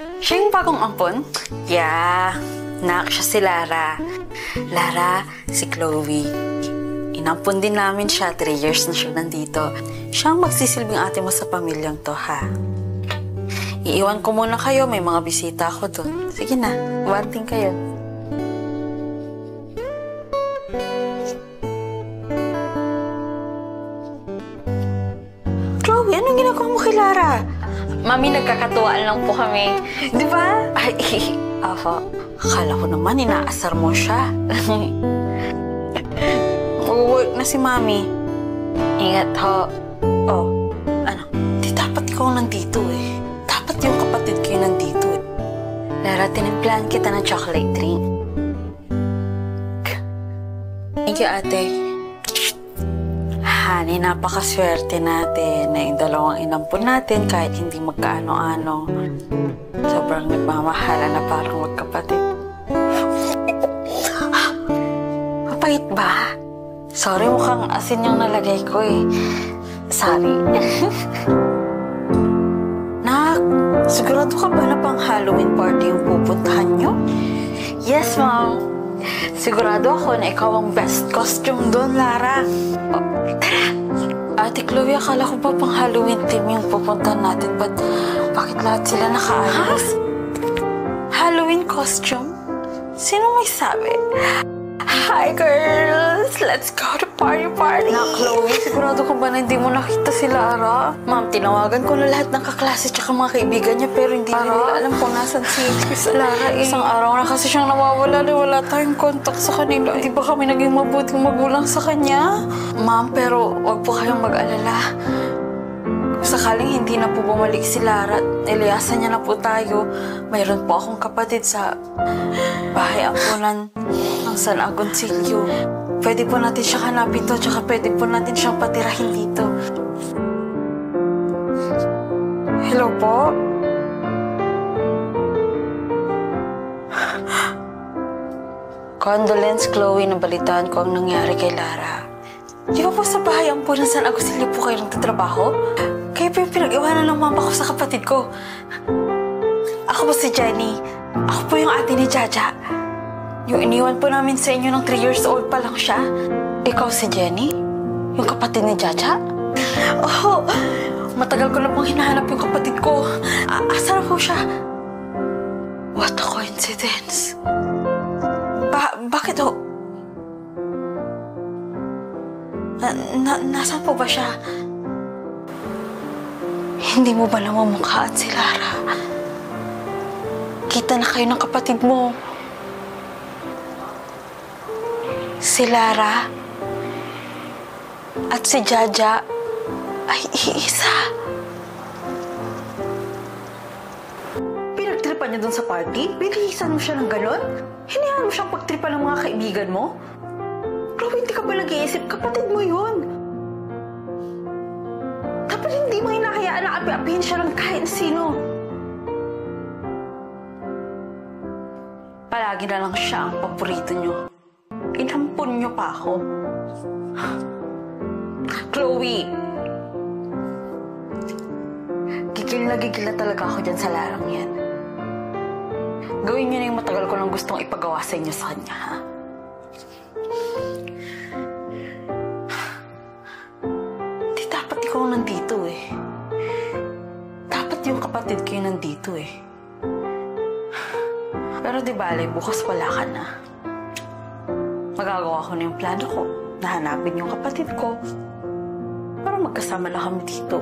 Siya yung bagong ampon? Yeah, nak siya si Lara. Lara, si Chloe. Inampon din namin siya, 3 years na siya nandito. Siya ang magsisilbing ate mo sa pamilyang to, ha? Iiwan ko muna kayo, may mga bisita ako doon. Sige na, wanting kayo. Chloe, anong ginagawa mo kay Lara? Mami, nagkakatuwaan lang po kami. Di ba? Ay, ako. Akala ko naman, inaasar mo siya. Mag-work na si Mami. Ingat ho. Oh, ano? Di dapat ikaw nandito eh. Dapat yung kapatid ko yung nandito eh. Lara, tinimplahan kita ng chocolate drink. Thank you, ate. Honey, napakaswerte natin na yung dalawang inampun natin kahit hindi magkaano-ano. Sobrang nagmamahala na parang magkapatid. Mapait ba? Sorry, mukhang asin yung nalagay ko eh. Sorry. Nak, sigurado ka ba na pang Halloween party yung pupuntahan nyo? Yes, Mom. Sigurado ako na ikaw ang best costume doon, Lara. Oh, tara! Ate Chloe, akala ko ba pang Halloween team yung pupuntahan natin? But bakit lahat sila nakaayos? Halloween costume? Sino may sabi? Hi, girls! Let's go to party! Na, Chloe, sigurado ko ba na hindi mo nakita si Lara? Ma'am, tinawagan ko na lahat ng kaklase tsaka mga kaibigan niya pero hindi nila alam kung nasan si Lara. Isang araw na kasi siyang nawawala na wala tayong contact sa kanila. Hindi ba kami naging mabuting magulang sa kanya? Ma'am, pero wag po kayong mag-alala. Kung sakaling hindi na po bumalik si Lara at iliasan niya na po tayo, mayroon po akong kapatid sa bahay ampunan ng San Agoncillo. Pwede po natin siya hanapin to, tsaka pwede po natin siyang patirahin dito. Hello po? Condolence, Chloe, nabalitaan ko ang nangyari kay Lara. Di ba po sa bahay ang po ng San Agoncillo po kayo nagtatrabaho? Kaya po yung pinag-iwanan ng mama ko sa kapatid ko. Ako po si Jenny. Ako po yung ate ni Jaja. Yung iniwan po namin sa inyo ng 3 years old pa lang siya. Ikaw si Jenny? Yung kapatid ni Jaja? Oh, matagal ko na pong hinahanap yung kapatid ko. Asa na po siya? What a coincidence. Bakit ho? Nasaan po ba siya? Hindi mo ba namamukhaan si Lara? Kita na kayo ng kapatid mo. Si Lara at si Jaja ay iisa. Pinagtripan niya doon sa party? Binihisan mo siya ng ganon? Hinayaan mo siyang pagtripan ng mga kaibigan mo? Chloe, hindi ka ba nag-iisip? Kapatid mo yun. Dapat hindi mo hinahayaan na api-apihin siya ng kahit sino. Palagi na lang siya ang paborito niyo. Inampun niyo pa ako. Chloe! Gigil na talaga ako dyan sa larang yan. Gawin niyo na yung matagal ko nang gustong ipagawa sa inyo sa kanya, ha? Di dapat ikaw nandito eh. Dapat yung kapatid ko yung nandito eh. Pero di bale, bukas wala ka na. Magagawa ko na yung plano ko na hanapin yung kapatid ko para magkasama na kami dito.